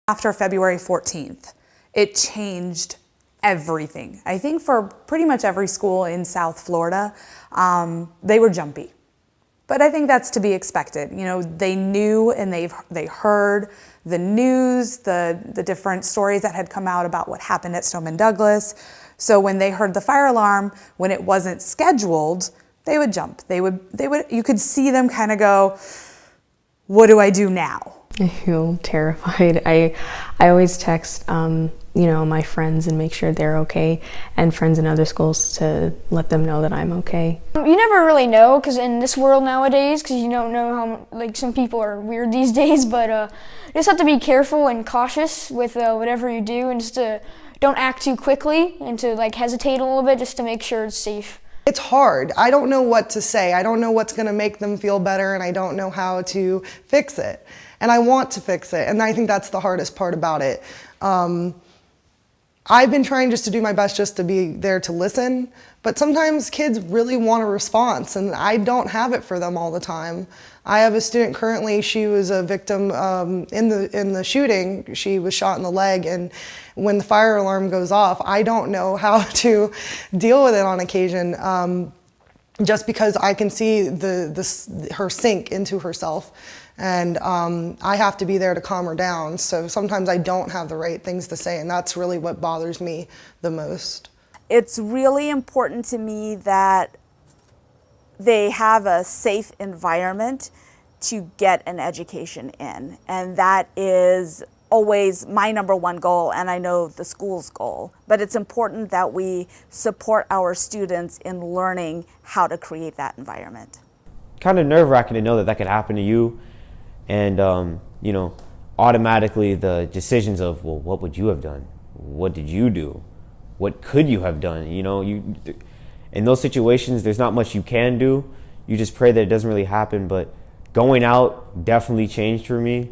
After February 14th, it changed everything. I think for pretty much every school in South Florida, they were jumpy. But I think that's to be expected. You know, they knew and they heard the news, the different stories that had come out about what happened at Stoneman Douglas. So when they heard the fire alarm, when it wasn't scheduled, they would jump. You could see them kind of go, what do I do now? I feel terrified. I always text, you know, my friends and make sure they're okay, and friends in other schools to let them know that I'm okay. You never really know, because in this world nowadays, because you don't know how, like, some people are weird these days, but you just have to be careful and cautious with whatever you do, and just to don't act too quickly and to like hesitate a little bit just to make sure it's safe. It's hard. I don't know what to say. I don't know what's going to make them feel better, and I don't know how to fix it. And I want to fix it, and I think that's the hardest part about it. I've been trying just to do my best just to be there to listen, but sometimes kids really want a response, and I don't have it for them all the time. I have a student currently, she was a victim in the shooting. She was shot in the leg, and when the fire alarm goes off, I don't know how to deal with it on occasion, just because I can see her sink into herself. And I have to be there to calm her down. So sometimes I don't have the right things to say, and that's really what bothers me the most. It's really important to me that they have a safe environment to get an education in. And that is always my #1 goal, and I know the school's goal. But it's important that we support our students in learning how to create that environment. Kind of nerve-wracking to know that that could happen to you. And, you know, automatically the decisions of, well, what would you have done? What did you do? What could you have done? You know, in those situations, there's not much you can do. You just pray that it doesn't really happen. But going out definitely changed for me.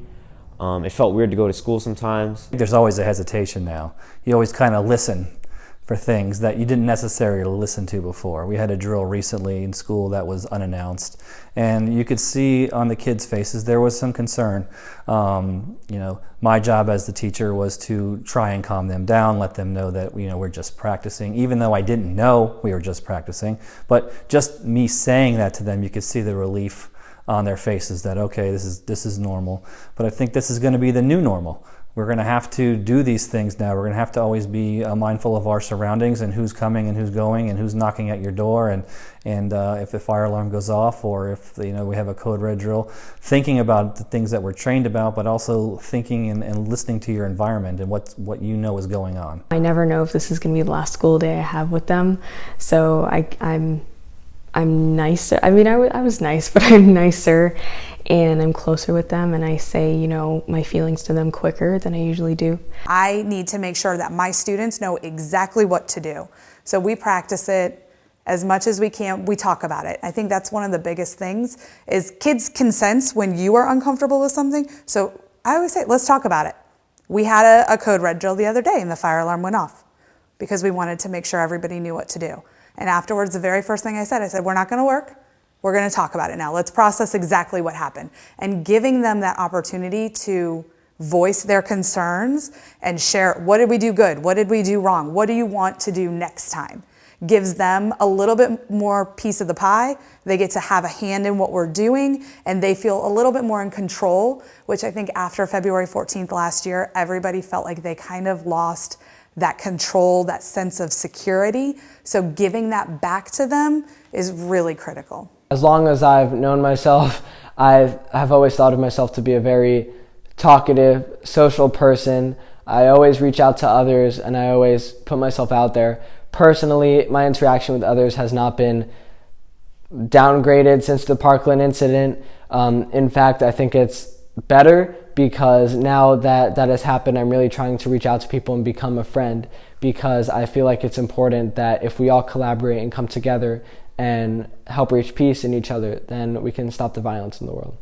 It felt weird to go to school sometimes. There's always a hesitation now. You always kind of listen for things that you didn't necessarily listen to before. We had a drill recently in school that was unannounced, and you could see on the kids' faces there was some concern. You know, my job as the teacher was to try and calm them down, let them know that, you know, we're just practicing, even though I didn't know we were just practicing. But just me saying that to them, you could see the relief on their faces that, okay, this is normal. But I think this is going to be the new normal. We're going to have to do these things now. We're going to have to always be mindful of our surroundings and who's coming and who's going and who's knocking at your door, and if the fire alarm goes off, or if, you know, we have a code red drill, thinking about the things that we're trained about, but also thinking and listening to your environment and what you know is going on. I never know if this is going to be the last school day I have with them, so I'm nicer. I mean, I was nice, but I'm nicer, and I'm closer with them, and I say, you know, my feelings to them quicker than I usually do. I need to make sure that my students know exactly what to do. So we practice it as much as we can. We talk about it. I think that's one of the biggest things, is kids can sense when you are uncomfortable with something. So I always say, let's talk about it. We had a code red drill the other day, and the fire alarm went off because we wanted to make sure everybody knew what to do. And afterwards, the very first thing I said, we're not going to work. We're going to talk about it now. Let's process exactly what happened. And giving them that opportunity to voice their concerns and share, what did we do good? What did we do wrong? What do you want to do next time? Gives them a little bit more piece of the pie. They get to have a hand in what we're doing, and they feel a little bit more in control, which I think after February 14th last year, everybody felt like they kind of lost that control, that sense of security. So giving that back to them is really critical. As long as I've known myself, I've always thought of myself to be a very talkative, social person. I always reach out to others, and I always put myself out there. Personally, my interaction with others has not been downgraded since the Parkland incident. In fact, I think it's better, because now that has happened, I'm really trying to reach out to people and become a friend, because I feel like it's important that if we all collaborate and come together and help reach peace in each other, then we can stop the violence in the world.